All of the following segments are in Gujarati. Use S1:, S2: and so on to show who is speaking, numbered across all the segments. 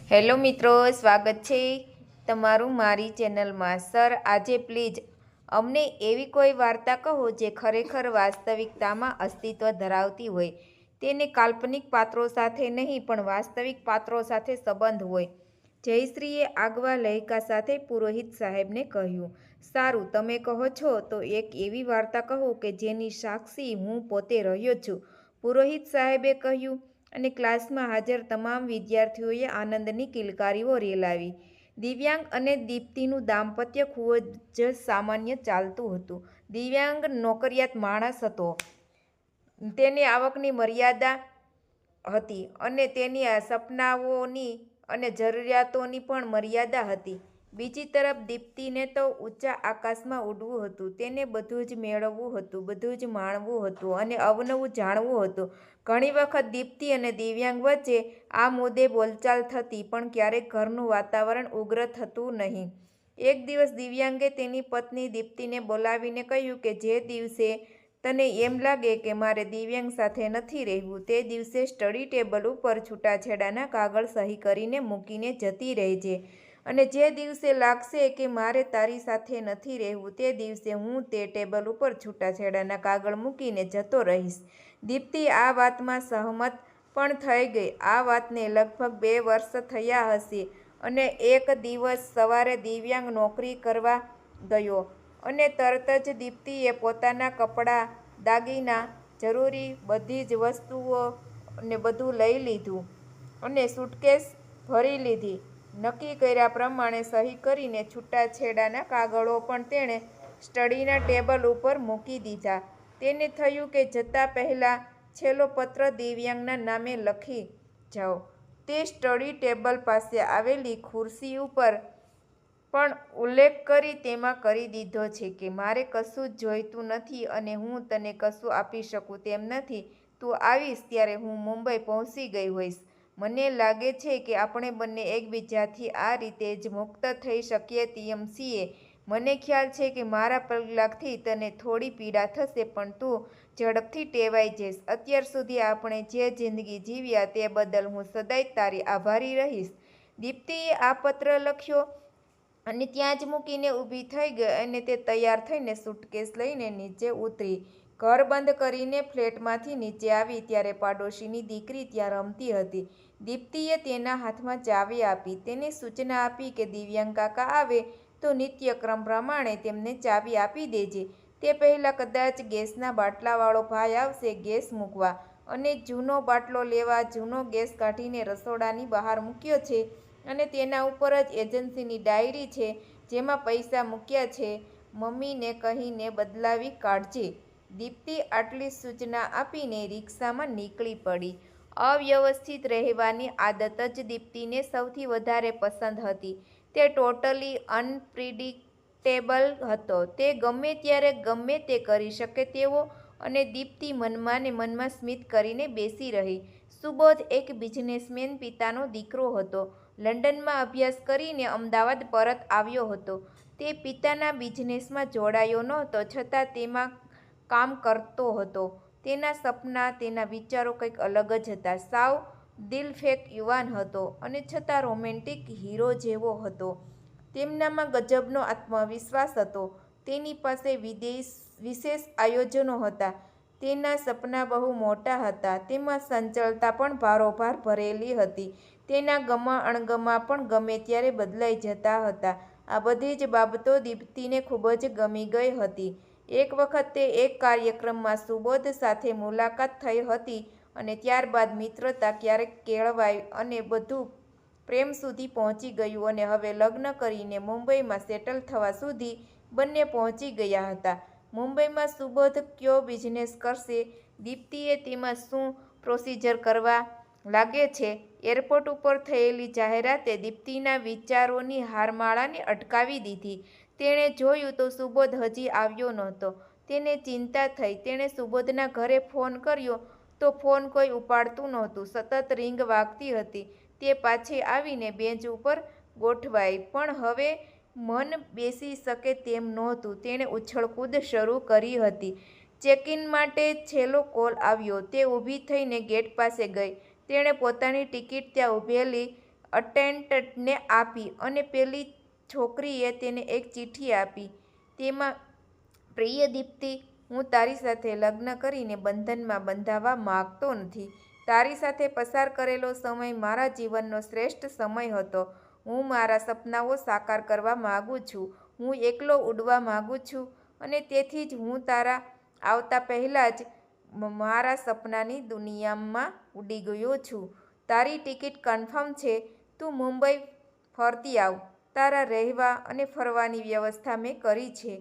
S1: હેલો મિત્રો, સ્વાગત છે તમારું મારી ચેનલમાં। સર, આજે પ્લીઝ અમને એવી કોઈ વાર્તા કહો જે ખરેખર વાસ્તવિકતામાં અસ્તિત્વ ધરાવતી હોય, તેને કાલ્પનિક પાત્રો સાથે નહીં પણ વાસ્તવિક પાત્રો સાથે સંબંધ હોય। જયશ્રીએ આગવા લહેકા સાથે પુરોહિત સાહેબને કહ્યું, સારું, તમે કહો છો તો એક એવી વાર્તા કહો કે જેની સાક્ષી હું પોતે રહ્યો છું, પુરોહિત સાહેબે કહ્યું, અને ક્લાસમાં હાજર તમામ વિદ્યાર્થીઓએ આનંદની કિલકારીઓ રેલાવી। દિવ્યાંગ અને દીપ્તિનું દાંપત્ય ખૂબ જ સામાન્ય ચાલતું હતું। દિવ્યાંગ નોકરિયાત માણસ હતો, તેની આવકની મર્યાદા હતી અને તેની સપનાઓની અને જરૂરિયાતોની પણ મર્યાદા હતી। બીજી તરફ દીપ્તિને તો ઊંચા આકાશમાં ઉડવું હતું, તેને બધું જ મેળવવું હતું, બધું જ માણવું હતું અને અવનવું જાણવું હતું। ઘણી વખત દીપ્તિ અને દિવ્યાંગ વચ્ચે આ મુદ્દે બોલચાલ થતી, પણ ક્યારેક ઘરનું વાતાવરણ ઉગ્ર થતું નહીં। એક દિવસ દિવ્યાંગે તેની પત્ની દીપ્તિને બોલાવીને કહ્યું કે જે દિવસે તને એમ લાગે કે મારે દિવ્યાંગ સાથે નથી રહેવું, તે દિવસે સ્ટડી ટેબલ ઉપર છૂટાછેડાના કાગળ સહી કરીને મૂકીને જતી રહેજે, અને જે દિવસે લાગશે કે મારે તારી સાથે નથી રહેવું, તે દિવસે હું તે ટેબલ ઉપર છૂટાછેડાના કાગળ મૂકીને જતો રહીશ। દીપ્તિ આ વાતમાં સહમત પણ થઈ ગઈ। આ વાતને લગભગ 2 વર્ષ થયા હશે અને એક દિવસ સવારે દિવ્યાંગ નોકરી કરવા ગયો અને તરત જ દીપ્તિએ પોતાના કપડાં, દાગીના, જરૂરી બધી જ વસ્તુઓ ને બધું લઈ લીધું અને સુટકેસ ભરી લીધી। નક્કી કર્યા પ્રમાણે સહી કરીને છૂટાછેડાના કાગળો પણ તેણે સ્ટડીના ટેબલ ઉપર મૂકી દીધા। તેને થયું કે જતા પહેલા છેલ્લો પત્ર દિવ્યાંગના નામે લખી જાઉં। તે સ્ટડી ટેબલ પાસે આવેલી ખુરશી ઉપર પણ ઉલ્લેખ કરી તેમાં કરી દીધો છે કે મારે કશું જ જોઈતું નથી અને હું તને કશું આપી શકું તેમ નથી। તું આવીશ ત્યારે હું મુંબઈ પહોંચી ગઈ હોઈશ। મને લાગે છે કે આપણે બંને એકબીજાથી આ રીતે જ મુક્ત થઈ શકીએ તેમ છીએ। મને ખ્યાલ છે કે મારા પગલાંથી તને થોડી પીડા થશે, પણ તું ઝડપથી ટેવાઈ જઈશ। અત્યાર સુધી આપણે જે જિંદગી જીવ્યા તે બદલ હું સદાય તારી આભારી રહીશ। દીપ્તિએ આ પત્ર લખ્યો અને ત્યાં જ મૂકીને ઊભી થઈ ગઈ અને તે તૈયાર થઈને સુટકેસ લઈને નીચે ઉતરી। ઘર બંધ કરીને ફ્લેટમાંથી નીચે આવી ત્યારે પાડોશીની દીકરી ત્યાં રમતી હતી। દીપ્તિએ તેના હાથમાં ચાવી આપી, તેને સૂચના આપી કે દિવ્યાંગ કાકા આવે તો નિત્યક્રમ પ્રમાણે તેમને ચાવી આપી દેજે। તે પહેલાં કદાચ ગેસના બાટલાવાળો ભાઈ આવશે ગેસ મૂકવા, અને જૂનો બાટલો લેવા જૂનો ગેસ કાઢીને રસોડાની બહાર મૂક્યો છે અને તેના ઉપર જ એજન્સીની ડાયરી છે જેમાં પૈસા મૂક્યા છે, મમ્મીને કહીને બદલાવી કાઢજે। દીપ્તિ આટલી સૂચના આપીને રિક્ષામાં નીકળી પડી। અવ્યવસ્થિત રહેવાની આદત જ દીપ્તિને સૌથી વધારે પસંદ હતી। તે ટોટલી અનપ્રિડિક્ટેબલ હતો, તે ગમે ત્યારે ગમે તે કરી શકે તેવો, અને દીપ્તિ મનમાં ને મનમાં સ્મિત કરીને બેસી રહી। સુબોધ એક બિઝનેસમેન પિતાનો દીકરો હતો, લંડનમાં અભ્યાસ કરીને અમદાવાદ પરત આવ્યો હતો। તે પિતાના બિઝનેસમાં જોડાયો નહોતો, છતાં તેમાં કામ કરતો હતો। તેના સપના, તેના વિચારો કંઈક અલગ જ હતા। સાવ દિલફેક યુવાન હતો અને છતાં રોમેન્ટિક હીરો જેવો હતો। તેનામાં ગજબનો આત્મવિશ્વાસ હતો। તેની પાસે વિશેષ આયોજનો હતા। તેના સપના બહુ મોટા હતા, તેમાં ચંચળતા પણ ભારોભાર ભરેલી હતી। તેના ગમા અણગમા પણ ગમે ત્યારે બદલાઈ જતા હતા। આ બધી જ બાબતો દીપ્તિને ખૂબ જ ગમી ગઈ હતી। એક વખત તે એક કાર્યક્રમમાં સુબોધ સાથે મુલાકાત થઈ હતી અને ત્યારબાદ મિત્રતા ક્યારેક કેળવાઈ અને બધું પ્રેમ સુધી પહોંચી ગયું અને હવે લગ્ન કરીને મુંબઈમાં સેટલ થવા સુધી બંને પહોંચી ગયા હતા। મુંબઈમાં સુબોધ કયો બિઝનેસ કરશે, દીપ્તિએ તેમાં શું પ્રોસીજર કરવા લાગે છે, એરપોર્ટ ઉપર થયેલી જાહેરાતે દીપ્તિના વિચારોની હારમાળાને અટકાવી દીધી। તેણે જોયું તો સુબોધ હજી આવ્યો નહોતો। તેને ચિંતા થઈ। તેણે સુબોધના ઘરે ફોન કર્યો તો ફોન કોઈ ઉપાડતું નહોતું, સતત રિંગ વાગતી હતી। તે પાછી આવીને બેન્ચ ઉપર ગોઠવાઈ, પણ હવે મન બેસી શકે તેમ નહોતું। તેણે ઉછળકૂદ શરૂ કરી હતી। ચેકિન માટે છેલ્લો કોલ આવ્યો। તે ઊભી થઈને ગેટ પાસે ગઈ। તેણે પોતાની ટિકિટ ત્યાં ઊભેલી અટેન્ડન્ટને આપી અને પેલી છોકરીએ તેને એક ચિઠ્ઠી આપી. તેમાં, પ્રિય દીપ્તિ, હું તારી સાથે લગ્ન કરીને બંધનમાં બંધાવા માંગતો નથી. તારી સાથે પસાર કરેલો સમય મારા જીવનનો શ્રેષ્ઠ સમય હતો. હું મારા સપનાઓ સાકાર કરવા માંગુ છું. હું એકલો ઉડવા માંગુ છું અને તેથી જ હું તારા આવતા પહેલાં જ મારા સપનાની દુનિયામાં ઉડી ગયો છું. તારી ટિકિટ કન્ફર્મ છે. તું મુંબઈ ફરતી આવ. તારા રહેવા અને ફરવાની વ્યવસ્થા મેં કરી છે.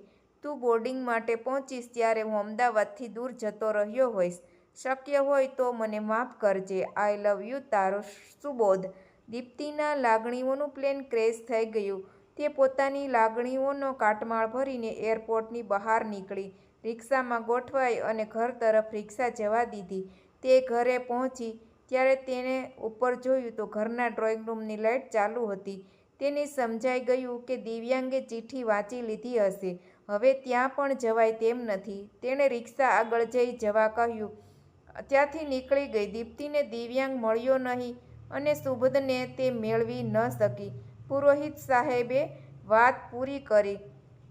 S1: તું બોર્ડિંગ માટે પહોંચીશ ત્યારે હું અમદાવાદથી દૂર જતો રહ્યો હોઈશ. શક્ય હોય તો મને માફ કરજે. આઈ લવ યુ, તારો સુબોધ. દીપ્તિના લાગણીઓનું પ્લેન ક્રેશ થઈ ગયું. તે પોતાની લાગણીઓનો કાટમાળ ભરીને એરપોર્ટની બહાર નીકળી. રિક્ષામાં ગોઠવાઈ અને ઘર તરફ રિક્ષા જવા દીધી. તે ઘરે પહોંચી ત્યારે તેણે ઉપર જોયું તો ઘરના ડ્રોઈંગ રૂમની લાઇટ ચાલુ હતી. તેને સમજાઈ ગયું કે દિવ્યાંગે ચિઠ્ઠી વાંચી લીધી હશે. હવે ત્યાં પણ જવાય તેમ નથી. તેણે રિક્ષા આગળ જઈ જવા કહ્યું. ત્યાંથી નીકળી ગઈ. દીપ્તિને દિવ્યાંગ મળ્યો નહીં અને સુબોધને તે મેળવી ન શકી. પુરોહિત સાહેબે વાત પૂરી કરી.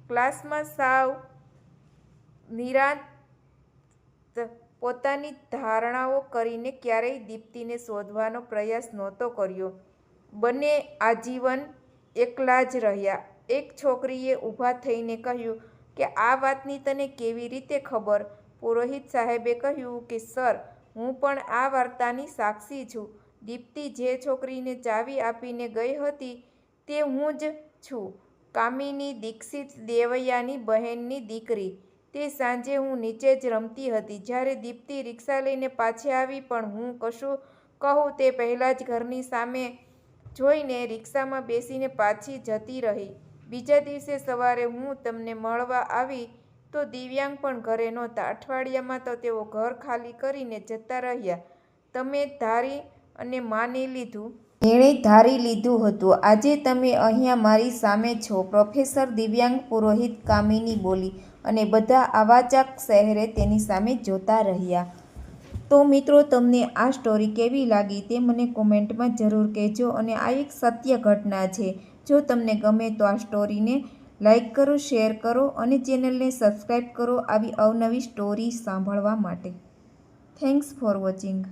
S1: ક્લાસમાં સાવ નિરાંત પોતાની ધારણાઓ કરીને ક્યારેય દીપ્તિને શોધવાનો પ્રયાસ નહોતો કર્યો. બંને આજીવન એકલા જ રહ્યા. એક છોકરીએ ઊભા થઈને કહ્યું કે આ વાતની તને કેવી રીતે ખબર? પુરોહિત સાહેબે કહ્યું કે સર, હું પણ આ વાર્તાની સાક્ષી છું. દીપ્તિ જે છોકરીને ચાવી આપીને ગઈ હતી તે હું જ છું. કામિની દીક્ષિત, દેવૈયાની બહેનની દીકરી. તે સાંજે હું નીચે જ રમતી હતી જ્યારે દીપ્તિ રિક્ષા લઈને પાછી આવી, પણ હું કશું કહું તે પહેલાં જ ઘરની સામે જોઈને રિક્ષામાં બેસીને પાછી જતી રહી. બીજા દિવસે સવારે હું તમને મળવા આવી તો દિવ્યાંગ પણ ઘરે નહોતા. અઠવાડિયામાં તો તેઓ ઘર ખાલી કરીને જતા રહ્યા. તમે ધારી અને માની લીધું. એણે ધારી લીધું હતું. આજે તમે અહીંયા મારી સામે છો. પ્રોફેસર દિવ્યાંગ પુરોહિત, કામિની બોલી અને બધા અવાચાક ચહેરે તેની સામે જોતા રહ્યા. તો મિત્રો, તમને આ સ્ટોરી કેવી લાગી તે મને કોમેન્ટમાં જરૂર કહેજો. અને આ એક સત્ય ઘટના છે. જો તમને ગમે તો આ સ્ટોરીને લાઈક કરો, શેર કરો અને ચેનલને સબસ્ક્રાઈબ કરો આવી અવનવી સ્ટોરી સાંભળવા માટે. Thanks for watching.